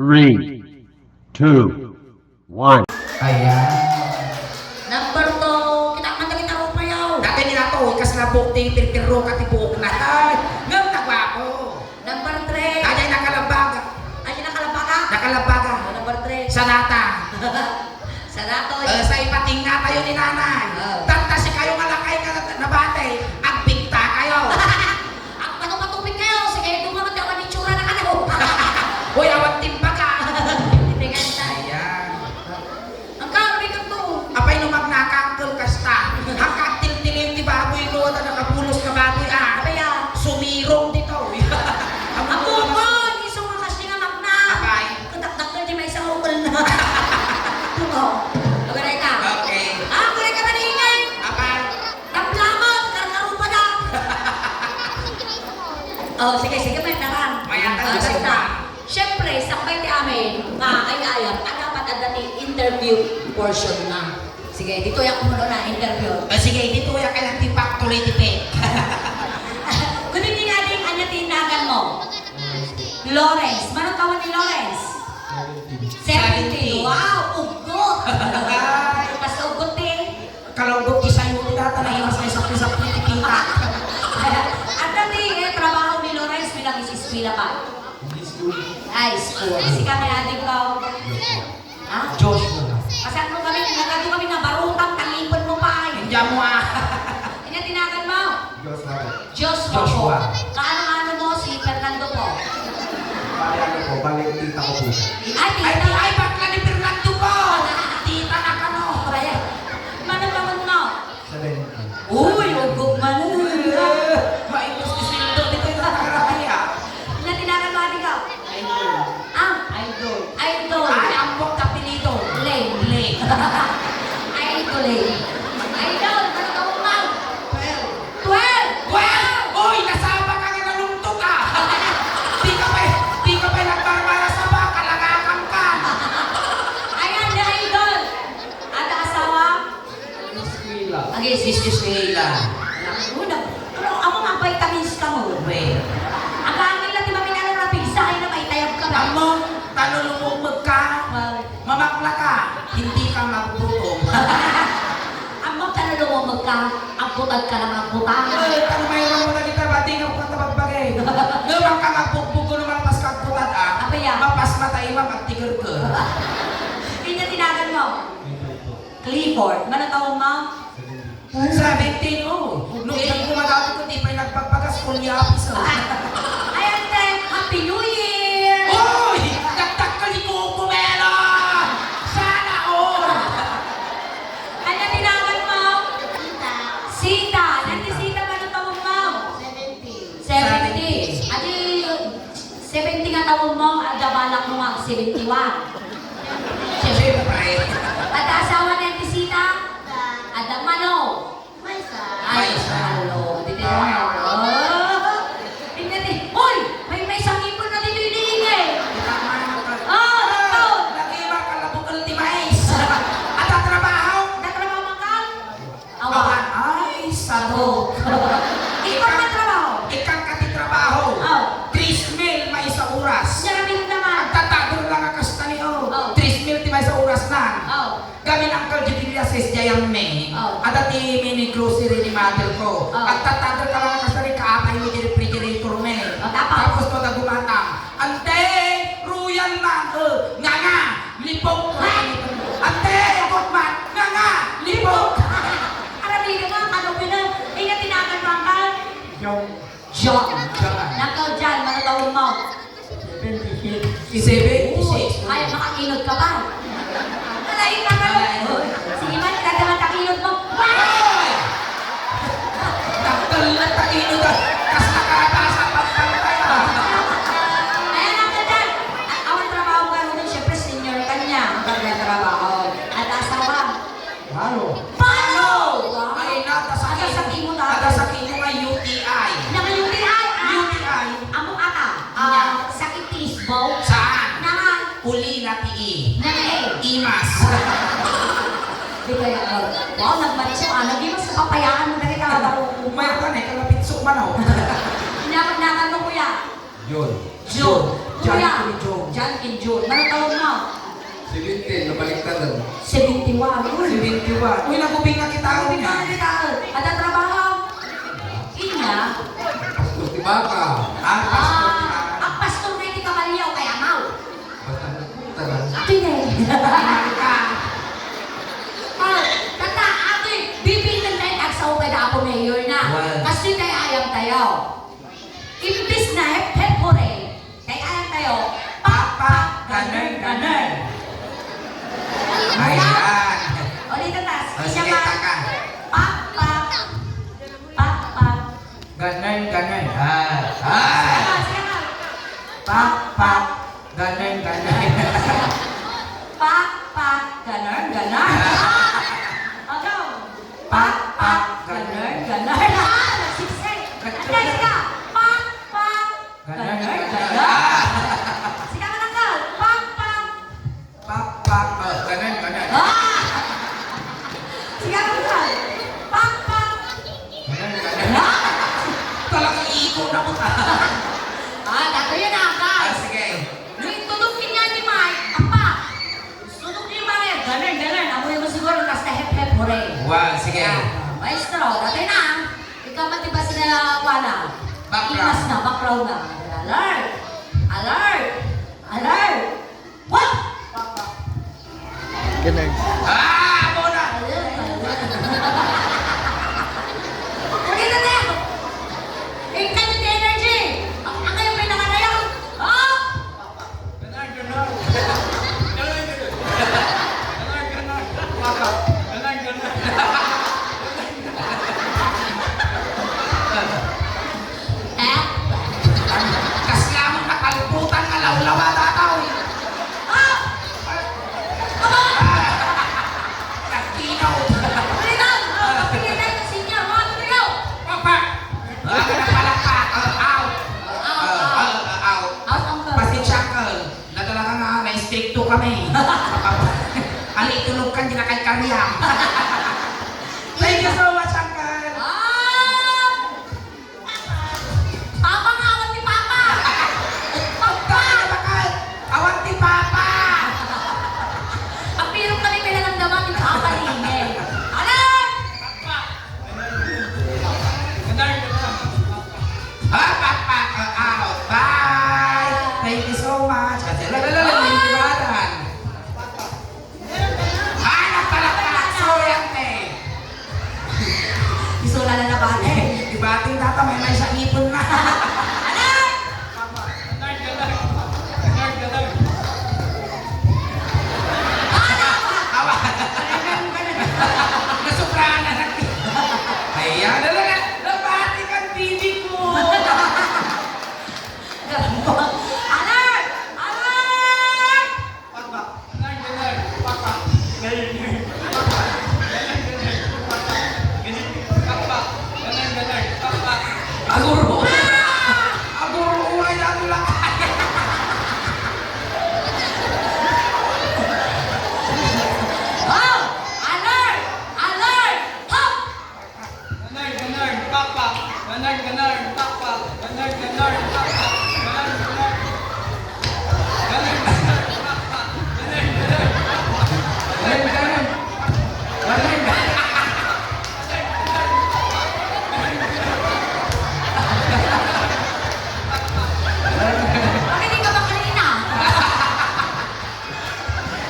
3, 2, 1. Ayan. Number 2, kita kita rupayaw. Dati nila to, ikas na bukti, tirtiro ka tibuok na. Ay, ngam nagwako. Number 3. Ay, nakalabaga. Ay, nakalabaga. Nakalabaga. Number 3. Sanata. Sanato. Sa ipating nga tayo ni nanay. Tanta si kayo malakay ka na batay. Ang bigta kayo. Ang patupatupin kayo. Sige, dumangan daw ang itsura na ano. Hoy, awat timba ka. Titingan tayo. Ayan. Ang karami ka to. Apay no magnakangkel kasta. Hangkang tiltilin ti baboy ko na nakapulos ka baboy ah. Kaya, Sumirong dito. ako ko, isang mga kasi nga magna. Apay. Kataktak na may isang ukol na. Tungo. Lugaray ka. Okay. Kulit ka maningay. Apay. Naplamot, karkarupa na. Oh, sige, may naran. Mayatan Ah, si basta. Sipa. Siyempre, sakay ti amin, ay-ayam, ang dapat ang dati interview portion na. Sige, dito yung kumulo na interview. Sige, dito ya kailang tipak tuloy tipik. Kunin din natin ang tinagan mo. Lawrence. Manong taon ni Lawrence? 70. Wow, ugot. Mas ugot eh. Kalawgot ki sa'yo, tinatanayin mas may sakti-sakti tipita. At dati, trabaho ni Lawrence bilang isiskwila pa. High school. Si kami adik ko. Ha? Joshua. Kasi ano kami, nagkado kami na barutang, tangipon mo pa. Hindi mo ah. Ano tinagan mo? Joshua. Joshua. Kaano-ano mo si Fernando po? Balik tita ko po. Ay, Ay, tita. ay, bakla ni Fernando ko. Tita na ka no. Kaya, manang mo? 70. Uy, ugog man. Maibos ni Sildo dito yung nakaraya. Ano tinagan mo adik ko? Idol. Idol. Ay, ang bok kapilito. Lane. Lane. Idol eh. Idol, ano ka mo? 12. Well, oy, nasaba ka nga nalungtog ka. Di ka pa nagbarbara sa baka, lagakam ka. Ayan, na idol. At asawa? Agi, sis Sheila. Una, pero ako nga vitamins ka mo. Well, Ang hangin lang, di ba minano na pizza, ay na may tayab ka ba? among tanulumog ka, mamakla ka, hindi ka magugutom. Ang mga tanong mo magka, ang putag ka lang ang putang. Ay, ano mayroon mo na kita, bating ako katabagbagay. Naman ka magpugpugo naman pas kagputat ah. Apa yan? Mapas matay at tigil ka. Kanya tinagan mo? Clifford. Manatawang mo? 17 oh. Nung ilang kumagabi ko, di pa yung nagpagpagas, kulyapis oh. Ayan din, Happy New Year! Uy! Nagtag ka ni Kukumelo! Sana all! Kanya tinagan mo? Sita. Nanti Sita, manatawang mo? 70. Adi, 70 nga tawag mo, ada balak mo nga 71. Siyempre. At asawa ni Auntie Sita? Ada Mano. Ay, Maysa. Malo. Dito yung Malo. Tingnan din. Hoy! May isang ipon na dito hinihingi. Taon. Nag-iba ka labukal ni Mais. At ang trabaho? Natrabaho man ka? Awan. Awan. Ay, sado. Ikaw na trabaho. Ikang katitrabaho. Oh. 3,000 may sa oras. Yaraming naman. Tatagol lang ang kastaniyo. Oh. 3,000 ti may sa oras na. Oh. Kami ng Kaljidilya sa Jayang May. Oh. At ati mini grocery ni mother ko. Oh. At tatagol ka lang ang kastani kaapay mo di refrigerator me. Oh, tapos? Tapos mo na gumatang. Ante, royal man. Nga, lipok. Ante, gotman. Nga, lipok. Arabi ka nga, ano ko na? Ina tinagan mo ang kan? Yung John. John. Nakaw dyan, manatawag mo. 76. Ay, makakinod ka pa. Nalain ka ka. Sige man, kagaman kakinod mo. Hoy! Takdal na takino ka. Kas nakabasa pagpantay ka. Ayan ang dyan. Awan trabaho ka rin, siyempre senior ka niya. Ang kanya trabaho. At asawa. Halo. Paano? Ay, natasaki. Natasaki mo na. Natasaki mo nga UTI. Nakayuri ay. UTI. Among ata. Sakit tisbo. Saan? Nangan. Uli na tii. Nangan. Imas. Di kaya, wow, nagmatso. Di mas kapapayaan mo na rin nakabaro. Umayo ka na, kalapit sukman ako. Inaman mo kuya. Yun. June. John Kuya, and John. John and John. Anong taon mo? 17, nabaliktaran. 71. Uy. 71. Uy, nagubing na kita Ang niya. pinakalitaan. Ada trabaho? Inya? Pastor Tibaka. Ang pastor na hindi kabalyaw kaya mau. Basta nagpuntaran. Tine. Ka. Tata, ate, bibitin tayo agsaw kay na ako mayor na. Wow. Kasi kay ayam tayo. Imbis na hep hore. Kay ayam tayo. Papa, ganun. Ayan. O dito tas. Sige, taka. Papa. Papa. Ganun. Sige ka. Papa, ganun. Papa. Ganon. Ano? Papa. Ganon. Nagsiksik. Anday ka. Papa. Ganon. Sige ka lang ka. Papa. Papa, ganun. Sige ka lang ka. Papa. Talagang iikot na ko. Dato yun ang guys. Sige. Nung tutukin niya ni Mike, apa? Tutukin niya Mike. Ganon. Amoy mo siguro kasi hep hore. Wow, sige. Maestro, dati na. Ikaw matibas na wala. Background. Imas na, background na. Alert! What? Ako na. Ulit na tayo! Ikan yung energy! Ang kayo may nakanayaw! Oh! Eh? Kasi among nakaliputan nga lawlawa tataw. Ah! Aba! Nakinaw. Ulitan! Kapilitan yung sinya! Mga tuligaw! Papa. Ako na palakpa. Aw. Aw. Out ang ka. Pasensya ka. Nadala ka nga, na-inspecto kami. Ali, tulog ka, di na kay karya. Thank you so much, Uncle. Ah! Papa nga! Awat ni Papa! Papa! Bakal. Awat ni Papa. Ang pirong kami may naramdaman ni Papa Lingel. Alert! Papa. Out. Bye. Thank you so much. Nagtibatan. Nagpalakpak. Sorry, Ante. Isula na nabate. Dibating tata, may isang ipon na. Alert! Awa. Nasuprahan na natin. Ayan, dalaga. Nabati kang bibi ko. Alert! Alert! Aguro. Aguro, uray na ito lang. Oh! Alert! Alert! Hop! Ganun. Bakit hindi ka ba kanina?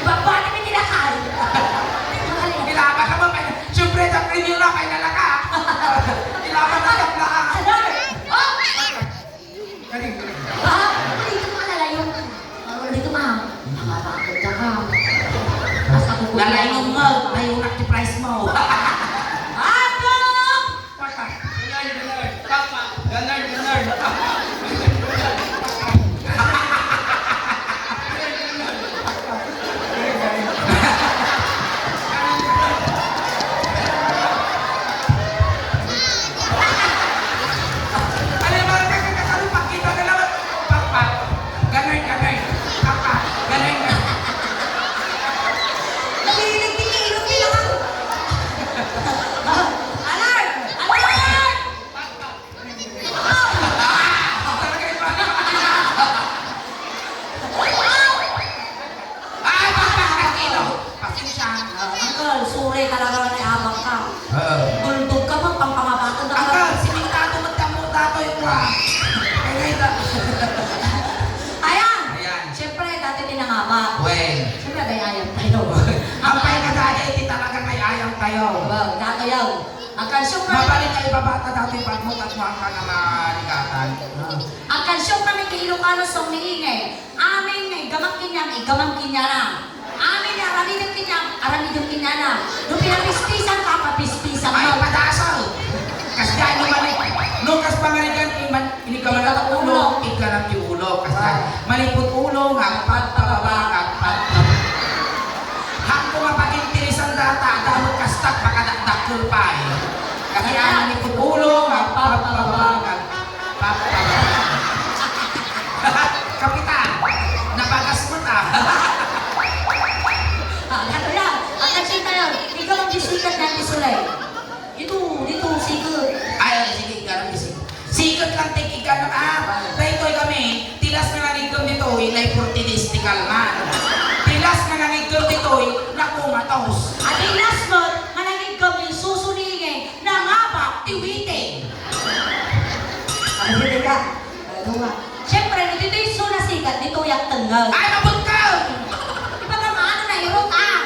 Babati mo nilakal. Ilaban naman kayo. Siyempre, sa premium na kayo nalaka. Ilaban na yung lakas. Alert! Oh! Kani Datayaw. Datayaw. Ang kansyong Mabalik ka ibabata dati pagmutat mo ang ka na marigatan. Ang kansyong kami kay Ilocano song niingay. Amin ngay gamang kinyang igamang kinyana. Amin na aramidong kinyana. Nung pinapispisan ka, papispisan Ay, mo. padasal! Kasi dahil lumalik. Nung kas pangarigan, ini ka man ang ulo, ikalam yung ulo. Kasi malipot ulo, nga pagpababa, nga pagpababa. Hangko nga pag-intirisan data, damot kastak, makadakdakul pa eh. Kasi ang malipot ulo, nga pagpababa, nga pagpababa. Kapitan, nabagas mo ta. Ano lang, ang kansyong tayo, ikaw ang disikat natin sulay. Dito, sikat. Ay, sige, ikalam isip. Sikat lang tik ikalam, dahil kami, tilas na nanigdom dito, ilay portidistikal man. Tilas na nanigdom dito, nakumatos. At yung last month, manangig kami yung susuningin na nga ba, tiwiting. Ano ka? Ano nga? Siyempre, dito yung sunasikat, dito yung tanggal. Ay, mabot ka! Iba ka maano na, irot ah.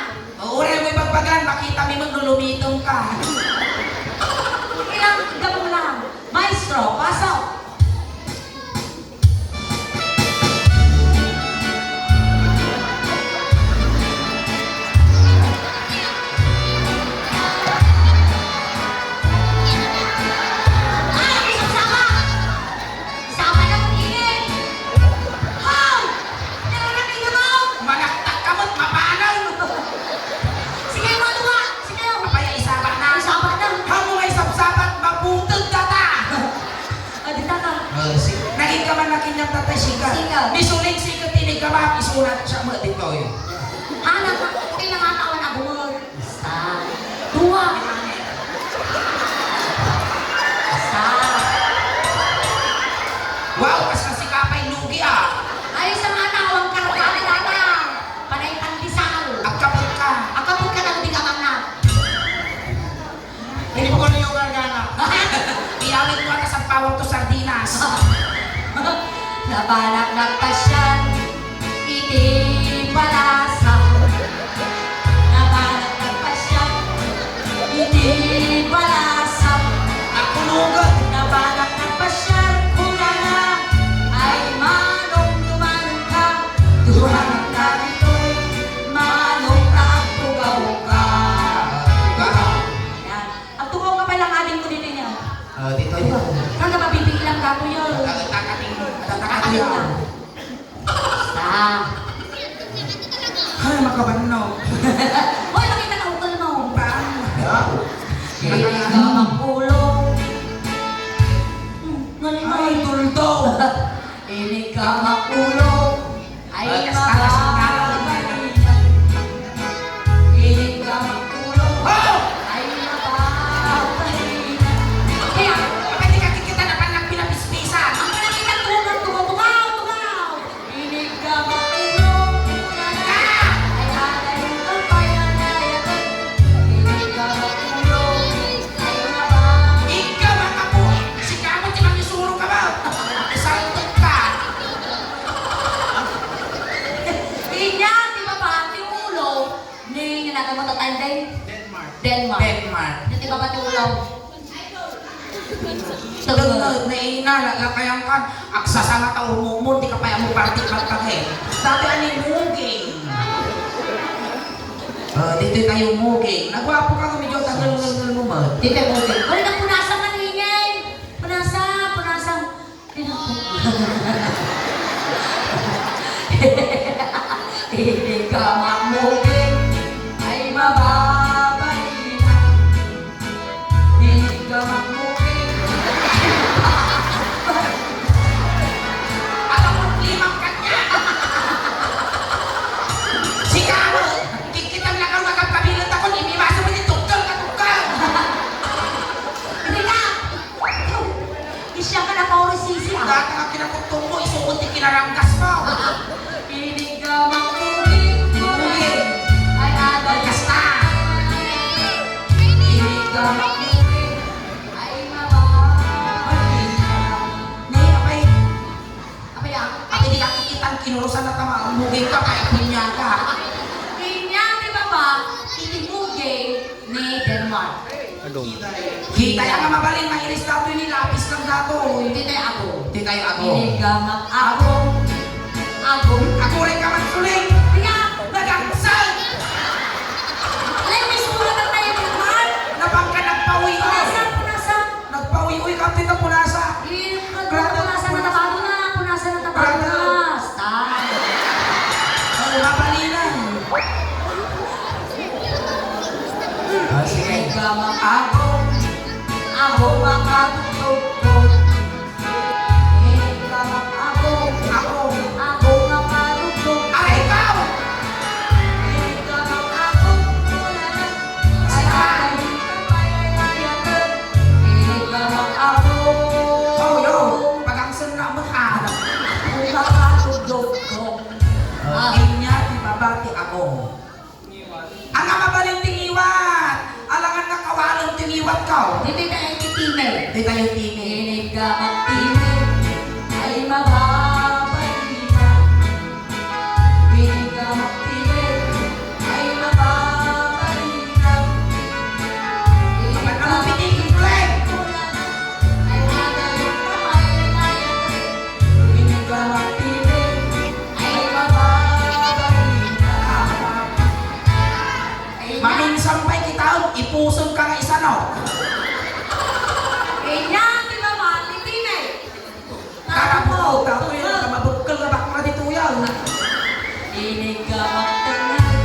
Ure mo ibagbagan, makita mo maglulumitong ka. Ilang gabong lang. Maestro, pasok. Ay, isang-sama. Sama na kong ingin. Hoy! Nararaming na mo. Manaktak ka mo't mapanaw. Sige, mga tuwa. Sige. Kapaya isaba na. Isama na. Hamo ay sabsabat, mabutog ka ta. Adita ka. Naging ka man na kinyang tatay sikat. Sikat. Misuling sikat, tinig ka ba, isulat siya mo dito eh. Anak, pinangatawan ako mo. Isa. Dua. Isa. Wow, kas na si Kapay Lugi ah. Ay, sa mga tawang karagana data. Panay pandisal. Agkapot ka. Akapot ka ng bigamang na. Hindi ko na yung gargana. Iyawit mo ka sa pawang to sardinas. Nabalak nagpasyan. Iti palasa. Nabalak nagpasyan. Iti palasa. Nakulugod. Nabalak nagpasyan. Kung na ay manong tumanong ka. Tumanong ka dito'y manong ka at tugaw ka. Yan. Ang tugaw ka pa lang aling ko dito niya. Dito yun. Kang ka mabibilang ka po yun. Takating. Aling ka. Basta. Ay, makabanaw. Hoy, nakita ka ukol mo. Paano? Hindi ka makulong. Ay, tuldo. Hindi ka makulong. Ay, mababalitan. Hindi ka makulong. Oh! Ay, mababalitan. Kaya, Bakit di ka kikita na palang pinapispisan? ang nakita tugaw. Hindi ka makulong. Ay, halayin ka pa yan na yan. Hindi ka makulong. Ay, mababalitan. Ikaw ang kapo. Si Kamot, di kami surong ka ba? Isaltok ka. Ganyan, di ba ba? Yung ulo, ni nga natin matatime din. Denmark. Denmark. Di ba ba yung ulo? Tagod na ina, lakayang ka. Aksa sa nga tao mumon, di ka pa mo party magkagay. Dati ani muging. Dito tayo muging. Nagwapo ka medyo tagal mo mo. Di ba mo din? Wala nang punasang maningin. Punasang. Hindi ka mamugin, ay mababalitan. Hindi ka mamugin. Alam mo, limang kanya. Si Kamot, kikitang lang ang magkabilat ako, imiwasan mo ni tukal ka tukal. Hindi ka! Isya ka na paurisisi ah. Dati nga kinakutong mo, isuot yung kinaranggas mo. Hindi ka mamugin, Muging. ay agad Kasta. Hindi ka mamugin, ay mababalitan. Nay, apay. Apa yan? Apay di ka kikitang kinurusan na tama. Muging ka, kaya punya ka. Ganyan, di ba ba? Itimugin ni Denmark. dong. Kita yang mabalin, mairis dato ni lapis ng dato. Titay ako. Titay ako. Inigamak ako. Ako. Ako rin ka magsuling. Tingnan. Nagangsal. Lemis mo na tayo naman. Napangka nagpawi. Punasan. Nagpawi-uy ka tita punasa. Punasan na tabado na. Punasan na tabado na. Stop. Ang mabalinan. Sige. Inigamak ako. Ako makatutugtog. Inigamak ako. Ako. Ako makatutugtog. Ay, ikaw! Inigamak ako. Inigamak ako. Oh, yo. Pag-angsan na mo ha. Ako makatutugtog. Inya, di babati ako. Ang mabaling tingiwat. Alangan nga kawalong tingiwat ka. Dito tayo kitime. Di tayo tingin. Inigamak time. Ay mababay na. Inigamak time. Ay mababay na. Kapag ano pitigil ko eh. Ay agay kamay na yan. Inigamak time. Ay mababay na. Ay Mamin sampay kita, ipuson ka nga isa no. Iyan, di ba mali time? Karapo, dato yun, kamabugkal na bakla dito yan. Inigamak tangan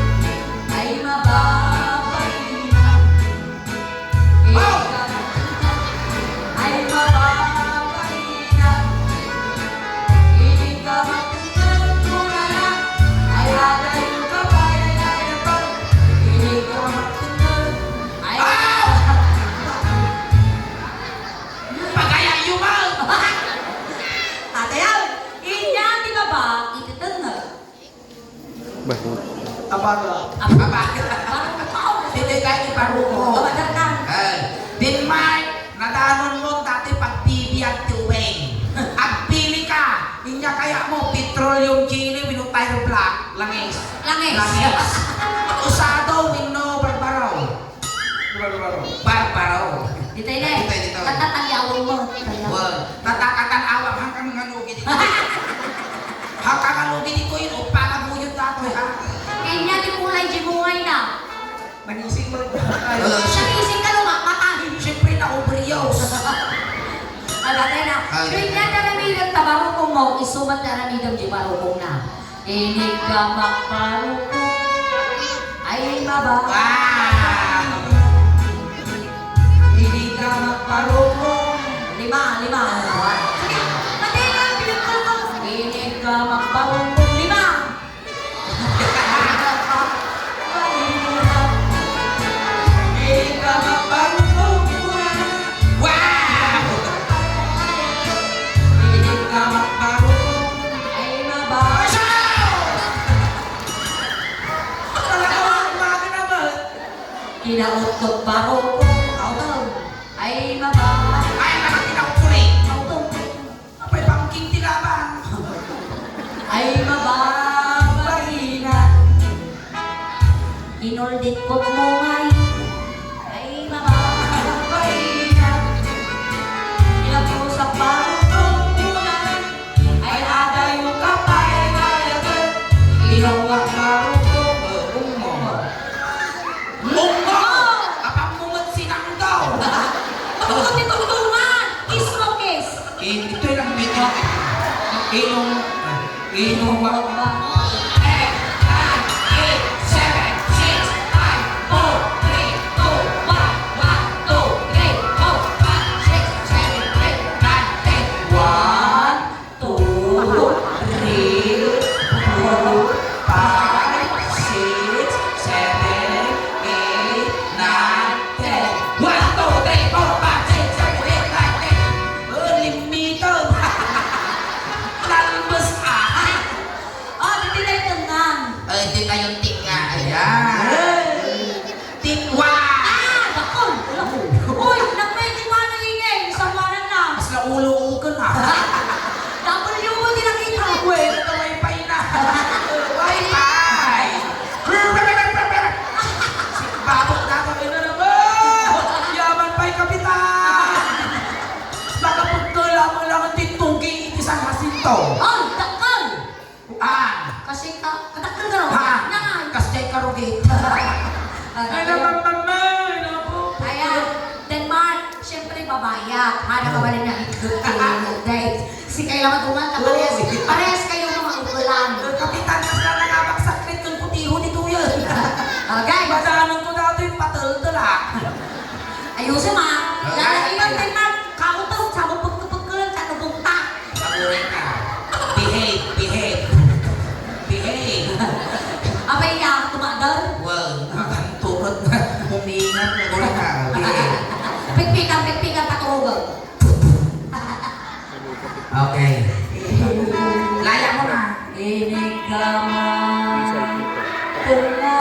ay mababay na. Inigamak ay mababay na. Inigamak tangan ko na lang ay agay ka pa ay napag. Inigamak tangan ay Pagaya yumal! Atayaw! Iyan, di ba ba? Ititanag. Abaga. Abaga. Parang tao. Hindi kayo iparuko. Kamadar ka. Denmark, nadanon mo dati pagpibiyag tuwing. Agpili ka. Inya kaya mo, petroleum chili, winutay black, langis. Langis. Usado, wino, barbaro. Barbaro. Dito yun Dito. Tatatagyawan mo. Wag. Tatakatan awang hanggang ngalugi dito. Hanggang ngalugi dito yun, o panabuyot dato ha. Kanya di kulay di bungay na. Manising mo. Siya ka nung matahin. Siyempre na obrios. Alatay na. Kanya naramidang tabarukong mo. Isumat naramidang di barukong na. Inig ka makparukong. Ay mababa. Wow! Hindi ka magparukong. Lima. Sige. Pati na. Pinagpal ko. Inig ka makparukong. Lima. Hindi ka magparukong. Wow! Hindi ka magparukong. Ay mababa. Talaga umaga naman. Kinautot barukong. Auto. Ay mababa. Ay, nakakinakutuloy. Auto. Apay pangking tilaban. Ay mababay na. Inoldit ko mo ngay. Ay mababay na. Inapusak parang kunan. Ay aday mo kapay ngayagan. Ginawa marukong. Ungo. Ungo! Apang mungot sinanggaw. Pagkakot ni tungtungan. Kiss mo kiss. Ito lang dito. Inong Mababa. 1, 2, 3, 4, 5, 6, 7, 8, 9, 10. 1, 2, 3, 4, 5, 6, 7, 8, 9, 10. Oh, dito Ito. Oh, takal! Ah. Kasi katakal ka rin. Ha. Nangan. Kasjay karugit. Ay naman mamay. Naku. Ayan, Denmark, siyempre babayat. Hana ka ba rin niya date? Si kailangan tumata, parehas kayo mga ulan. Kapitan na sila nangabaksak rin kung putiho ni Tuya. Okay, Madaanan ko dati yung patul-tul ah. ayusin ma. Okay. Lalaiwan Denmark, kautaw, sama pagkapagkalan, sa nabungta. Pagurin ka. Behave, behave. Behave. Abay niya, tumadal. Well, turot na. Humingat na gurin ka. Behave. Pikpikan, patuhugan. Okay. Laya mo na. Inigama, tunga,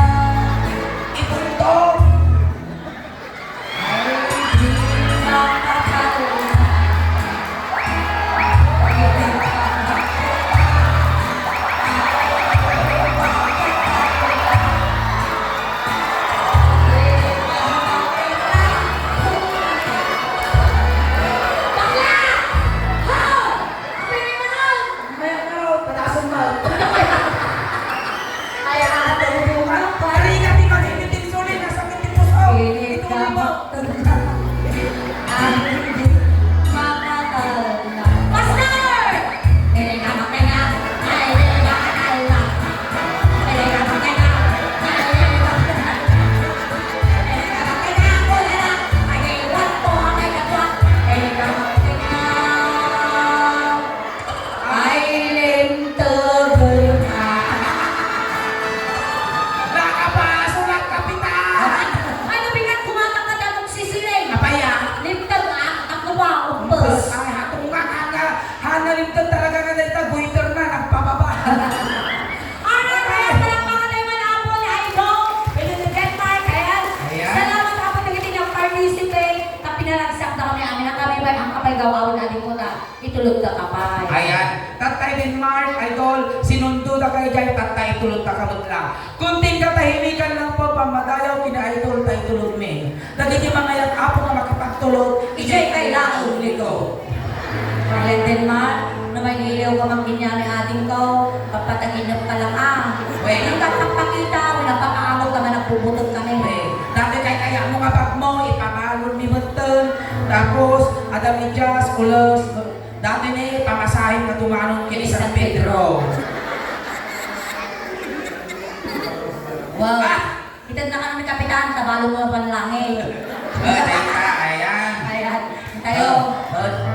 Ipunto. ay di makakalaman. Bakla! Ha! Pili mo nun! Patasan mo. Ay, nakatulog ka pa. Halika, di ka ninitin sulit. Nasa mitin mo sa. Pilit ka Ituloy mo. magtanda. Ay, di makakalaman. Master! Pilit ka magtanda. Ay, di makakalaman. Pilit ka magtanda. Ay, di makakalaman. Pilit ka magtanda. Kulera. Ay, iwan po ang may katwat. Pilit ka magtanda. Ay, lintagay ka. Nakapaso ng kapitan. Ay, nabigat kumatang ka dyan magsisiling. Apaya. Limtag na, ako ba, umpos. Ay, hatong nga ka. Hanalimtan talaga ka na ito. Buiter na. Nagpababa. Ano kaya palakpakan tayo malabo ni Idol? Pinunugyan tayo kaya. Ayan. Salamat ako nagitin ng participate. Kapinalagsak na kami amin ang kami ba ang kapay gawaw natin po na itulog na kapay. Ayan. Tatay Denmark, idol. Sinundo na kayo dyan. Tatay tulog na kamot lang. Kunting katahimikan lang po. Pamadayaw kina idol tayo tulog me. Nagiging mga yan apo nga makipagtulog. Ijay kailangan nito. Marlene Denmark, na may niliw ka mang ni ating ko, papataginap ka lang Wait. Hindi ka papakita, wala papaamot ka man nagpubutot kami. Dati kaya mo nga bag mo. Ipamalon ni Bunton. Tapos, Adam ni Jazz, Ulos. Dati ni pamasahin ka tumanong kini San Pedro. Wow. Kita na ka ng kapitan, tabalo mo ang langit. Teka, ayan. Ayan, tayo.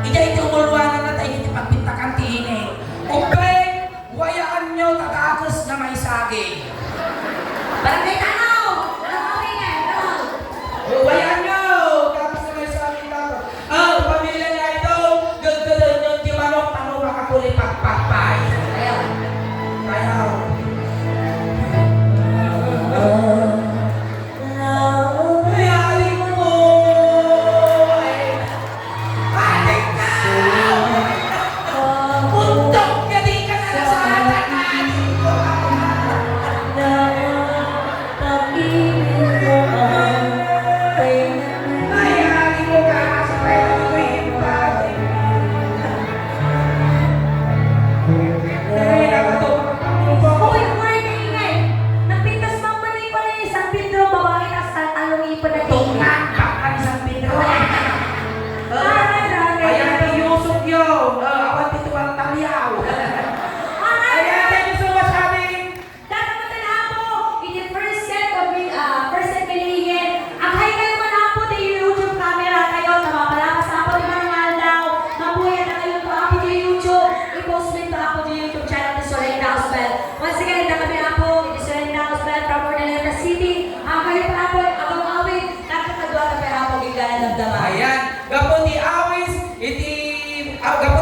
Ijay tumulwanan na tayo hindi pagpintakan tiine. Upay, wayaan nyo tatakos na may saging. Barangay Tanaw! Walang kami nga, no? Wayaan nyo, tapos na may saging tapos. Ang pamilya na ito, gagdalan yung timanong tanong makakuli pagpagpay. Ayan. Kaya, hayalin mo. Ating ka! Puntok ka di ka na sa hatanan. Hayalin mo ka sa pwede ko ipati. Eh, nakatulog ako. Uy, morning eh! Nagpintas mang mali pa rin isang Pedro, babae na sa talong ipon na Tungnan ka ka ni San Pedro. Ayan, iyusok yun. Awan dito ang talyaw. Ayan, thank you so much, Abing. Dapat na po, in the first set bilingin. Ang hay kayo man po di YouTube camera kayo, namapalakas na po di manual daw. Mabuhay na kayo pa po di YouTube. I-post mo ito po di YouTube channel ni Sorenda Housebell. Once again, ito kami po, ni Sorenda Housebell from Ordaneta City. Ang kayo pa po, abang awit, nakakadwa na pera po, gigalan ng damay. Ayan, gapon ni Awis, iti, gapon